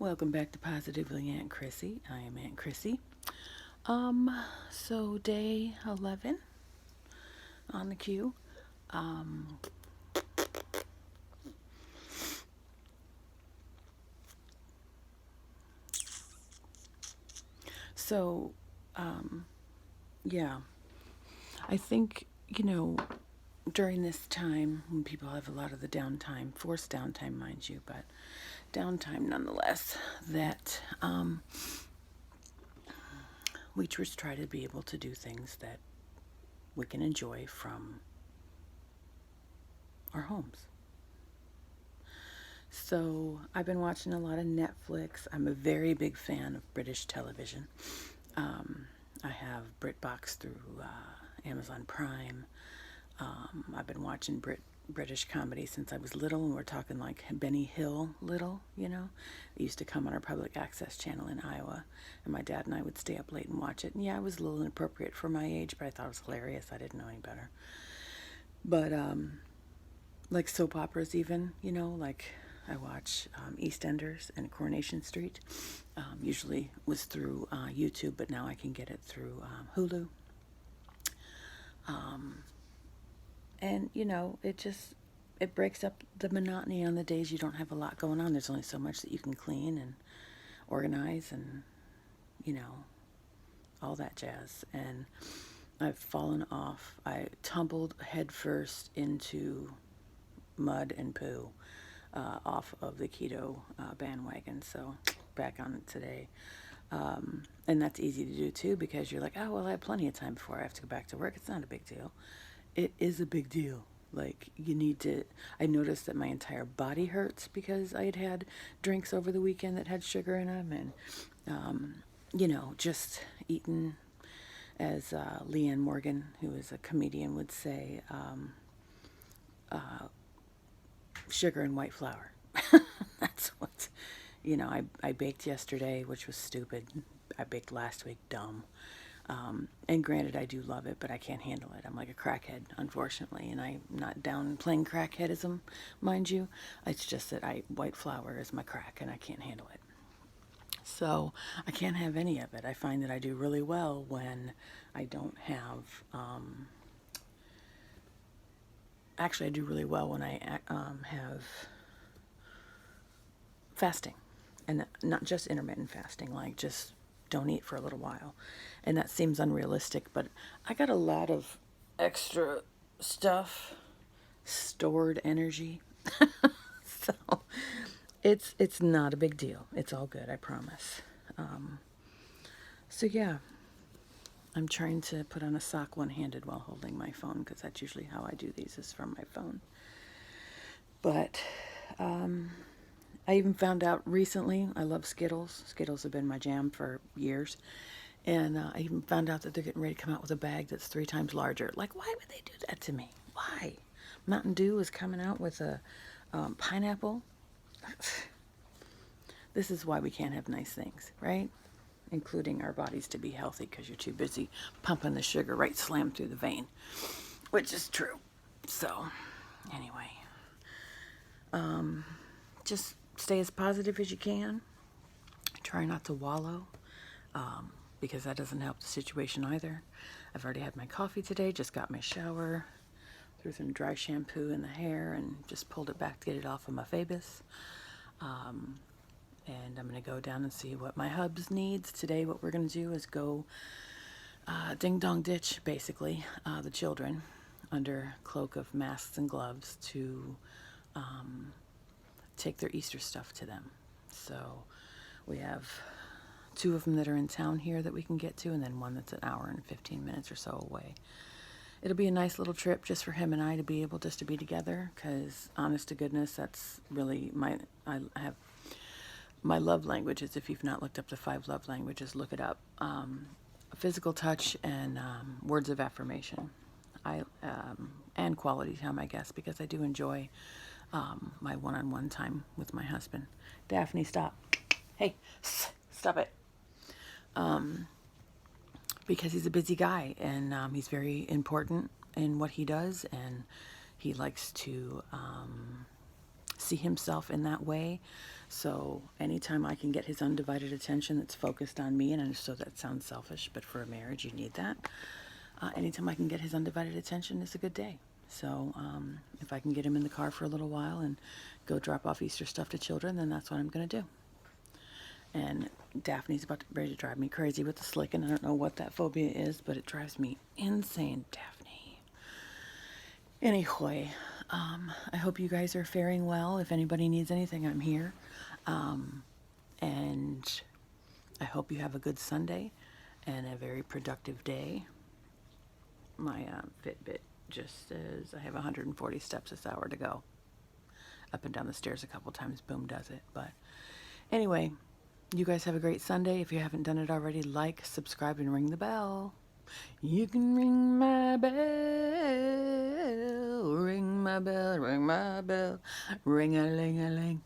Welcome back to Positively Aunt Chrissy. I am Aunt Chrissy. So day 11 on the queue. Um, so, um, yeah, I think, during this time when people have a lot of the downtime, forced downtime, mind you, but downtime nonetheless, that we just try to be able to do things that we can enjoy from our homes. So I've been watching a lot of Netflix. I'm a very big fan of British television. I have BritBox through Amazon Prime. I've been watching British comedy since I was little, and we're talking like Benny Hill little, It used to come on our public access channel in Iowa, and my dad and I would stay up late and watch it. And yeah, it was a little inappropriate for my age, but I thought it was hilarious. I didn't know any better. But like soap operas even, like I watch EastEnders and Coronation Street. Usually was through YouTube, but now I can get it through Hulu. And it breaks up the monotony on the days you don't have a lot going on. There's only so much that you can clean and organize and you know all that jazz. And I've fallen off. I tumbled headfirst into mud and poo off of the keto bandwagon. So back on it today. And that's easy to do too because you're like, oh, well, I have plenty of time before I have to go back to work. It's not a big deal. It is a big deal. Like, you need to. I noticed that my entire body hurts because I had had drinks over the weekend that had sugar in them. And, just eating, as Leanne Morgan, who is a comedian, would say, sugar and white flour. That's what, I baked yesterday, which was stupid. I baked last week, dumb. And granted, I do love it, but I can't handle it. I'm like a crackhead, unfortunately, and I'm not down playing crackheadism, mind you. It's just that white flour is my crack, and I can't handle it. So I can't have any of it. I find that I do really well when I don't have. Actually, I do really well when I have fasting, and not just intermittent fasting, like just don't eat for a little while. And that seems unrealistic, but I got a lot of extra stuff, stored energy. So it's not a big deal. It's all good, I promise. So yeah, I'm trying to put on a sock one-handed while holding my phone because that's usually how I do these, is from my phone. But I even found out recently, I love Skittles. Skittles have been my jam for years. And I even found out that they're getting ready to come out with a bag that's 3 times larger. Like, why would they do that to me? Why? Mountain Dew is coming out with a pineapple. This is why we can't have nice things, right? Including our bodies to be healthy because you're too busy pumping the sugar right slam through the vein, which is true. So, anyway, just stay as positive as you can. Try not to wallow. Because that doesn't help the situation either. I've already had my coffee today, just got my shower, threw some dry shampoo in the hair, and just pulled it back to get it off of my Phoebus. And I'm going to go down and see what my hubs needs. Today what we're going to do is go ding-dong ditch, basically, the children, under cloak of masks and gloves to take their Easter stuff to them. So we have 2 of them that are in town here that we can get to, and then one that's an hour and 15 minutes or so away. It'll be a nice little trip just for him and I to be able just to be together, because honest to goodness, that's really I have my love languages. If you've not looked up the 5 love languages, look it up. Physical touch and words of affirmation. And quality time, I guess, because I do enjoy my one-on-one time with my husband. Daphne, stop. Hey, stop it. Because he's a busy guy, and he's very important in what he does, and he likes to see himself in that way. So anytime I can get his undivided attention that's focused on me, and I just know that sounds selfish, but for a marriage you need that. Anytime I can get his undivided attention is a good day. So if I can get him in the car for a little while and go drop off Easter stuff to children, then that's what I'm going to do. And Daphne's ready to drive me crazy with the slicking. I don't know what that phobia is, but it drives me insane, Daphne. Anyway, I hope you guys are faring well. If anybody needs anything, I'm here. And I hope you have a good Sunday and a very productive day. My Fitbit just says I have 140 steps this hour to go. Up and down the stairs a couple times, boom, does it. But anyway, you guys have a great Sunday. If you haven't done it already, like, subscribe, and ring the bell. You can ring my bell, ring my bell, ring my bell, ring-a-ling-a-ling.